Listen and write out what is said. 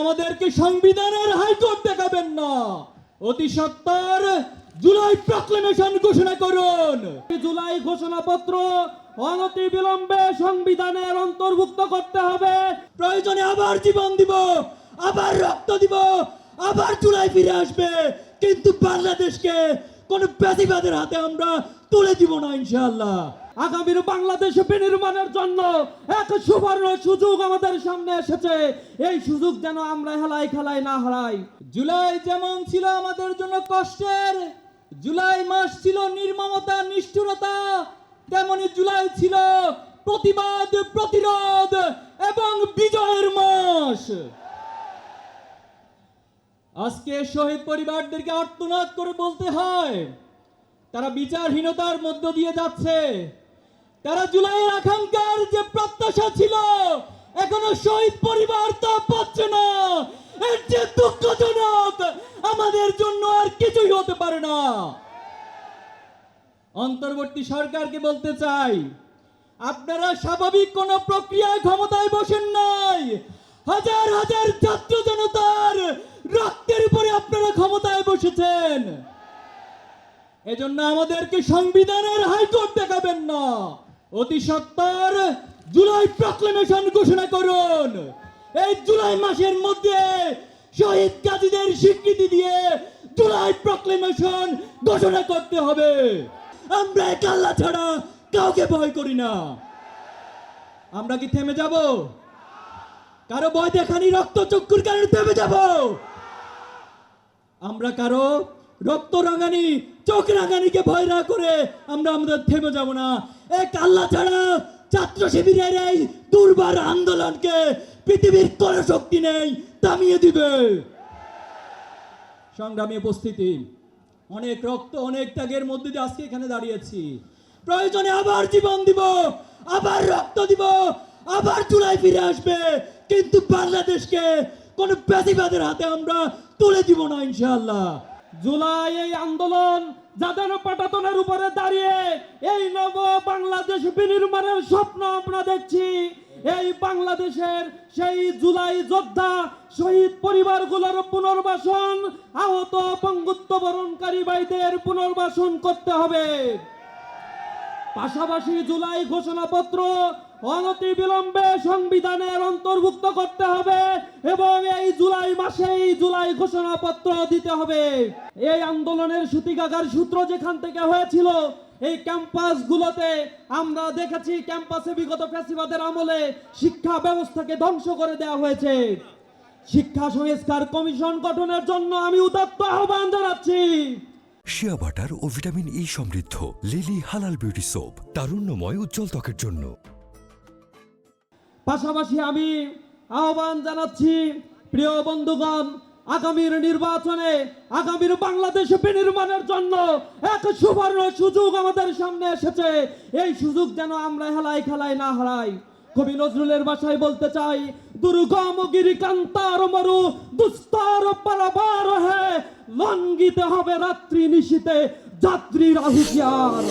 আমাদেরকে সংবিধানের হাইকোর্ট দেখাবেন না, অতি সত্বর জুলাই প্রক্লেমেশন ঘোষণা করুন। জুলাই ঘোষণাপত্র অনতি বিলম্বে সংবিধানের অন্তর্ভুক্ত করতে হবে। প্রয়োজনে আবার জীবন দিব, আবার রক্ত দিব, আবার জুলাই ফিরে আসবে, কিন্তু বাংলাদেশকে কোন প্যাসিবাদের হাতে আমরা তুলে দিব না ইনশাআল্লাহ। আগামীর বাংলাদেশ বিনির্মাণের জন্য এক সুবর্ণ সুযোগ আমাদের সামনে এসেছে। এই সুযোগ যেন আমরা হেলায় খেলায় না হারাই। জুলাই যেমন ছিল আমাদের জন্য কষ্টের, জুলাই মাস ছিল নির্মমতা নিষ্ঠুরতা, তেমনি জুলাই ছিল প্রতিবাদ, প্রতিরোধ এবং বিজয়ের মাস। আজকে শহীদ পরিবারদেরকে আর্তনাদ করে বলতে হয়, তারা বিচারহীনতার মধ্য দিয়ে যাচ্ছে। তারা জুলাইয়ের আকাঙ্ক্ষার যে প্রত্যাশা ছিল, এখনো শহীদ পরিবার তা পাচ্ছে না। এর যে দুঃখজনক, আমাদের জন্য আর কিছুই হতে পারে না। অন্তর্বর্তী সরকারকে বলতে চাই, আপনারা স্বাভাবিক কোন প্রক্রিয়ায় ক্ষমতায় বসেন নাই। হাজার হাজার ছাত্র জনতার রক্তের উপরে আপনারা ক্ষমতায় বসেছেন। এজন্য আমাদেরকে সংবিধানের হাইকোর্ট দেখাবেন না, অতি সত্বর জুলাই প্রক্লেমেশন ঘোষণা করুন। এই জুলাই মাসের মধ্যে শহীদ গাজীদের স্বীকৃতি দিয়ে জুলাই প্রক্লেমেশন ঘোষণা করতে হবে। আমরা এক আল্লাহ ছাড়া কাউকে ভয় করি না। আমরা কি থেমে যাব? কারো ভয় দেখানি রক্ত চক্ষুর কারণে থেমে যাব? আমরা কারো রক্ত রাঙানি, চোখ রাঙানিকে ভয় না করে আমরা আমাদের থেমে যাব না। এক আল্লাহ ছাড়া ছাত্র শিবিরের এই দুর্বার আন্দোলনকে পৃথিবীর কোন শক্তি নেই থামিয়ে দিবে। সংগ্রামী উপস্থিতি, অনেক রক্ত, অনেক ত্যাগের মধ্যে দিয়ে আজকে এখানে দাঁড়িয়েছি। প্রয়োজনে আবার জীবন দিব, আবার রক্ত দিব, আবার জুলাই ফিরে আসবে, কিন্তু বাংলাদেশকে কোন প্যাসিবাদের হাতে আমরা তুলে দিব না ইনশাআল্লাহ। জুলাই এই আন্দোলন যাদের পাটাতনের উপরে দাঁড়িয়ে এই নব বাংলাদেশ বিনির্মাণের স্বপ্ন আমরা দেখছি, এই বাংলাদেশের সেই জুলাই যোদ্ধা শহীদ পরিবারগুলোর পুনর্বাসন, আহত পঙ্গুত্ব বরণকারী ভাইদের পুনর্বাসন করতে হবে। পাশাপাশি জুলাই ঘোষণাপত্র অনতি বিলম্বে সংবিধানের অন্তর্ভুক্ত করতে হবে এবং এই জুলাই মাসেই জুলাই ঘোষণাপত্র দিতে হবে। এই আন্দোলনের সূতিকাগার সূত্র যেখান থেকে হয়েছিল, এই ক্যাম্পাসগুলোতে আমরা দেখেছি ক্যাম্পাসে বিগত ফ্যাসিবাদের আমলে শিক্ষা ব্যবস্থাকে ধ্বংস করে দেওয়া হয়েছে। শিক্ষা সংস্কার কমিশন গঠনের জন্য আমি উদাত্ত আহ্বান জানাচ্ছি। শিয়া বাটার ও ভিটামিন ই সমৃদ্ধ লিলি হালাল বিউটি সোপ, তারুণ্যময় উজ্জ্বল ত্বকের জন্য। পাশাপাশি আমি আহ্বান জানাচ্ছি, প্রিয় বন্ধুগণ, আগামীর নির্বাচনে আগামীর বাংলাদেশ বিনির্মাণের জন্য এক সুবর্ণ সুযোগ আমাদের সামনে এসেছে। এই সুযোগ যেন আমরা হেলায় খেলায় না হারাই। কবি নজরুলের ভাষায় বলতে চাই, দুর্গম গিরিকান্তার মরু দুস্তর পারাবার হে, লঙ্ঘিতে হবে রাত্রি নিশীতে যাত্রীর হুঁশিয়ার।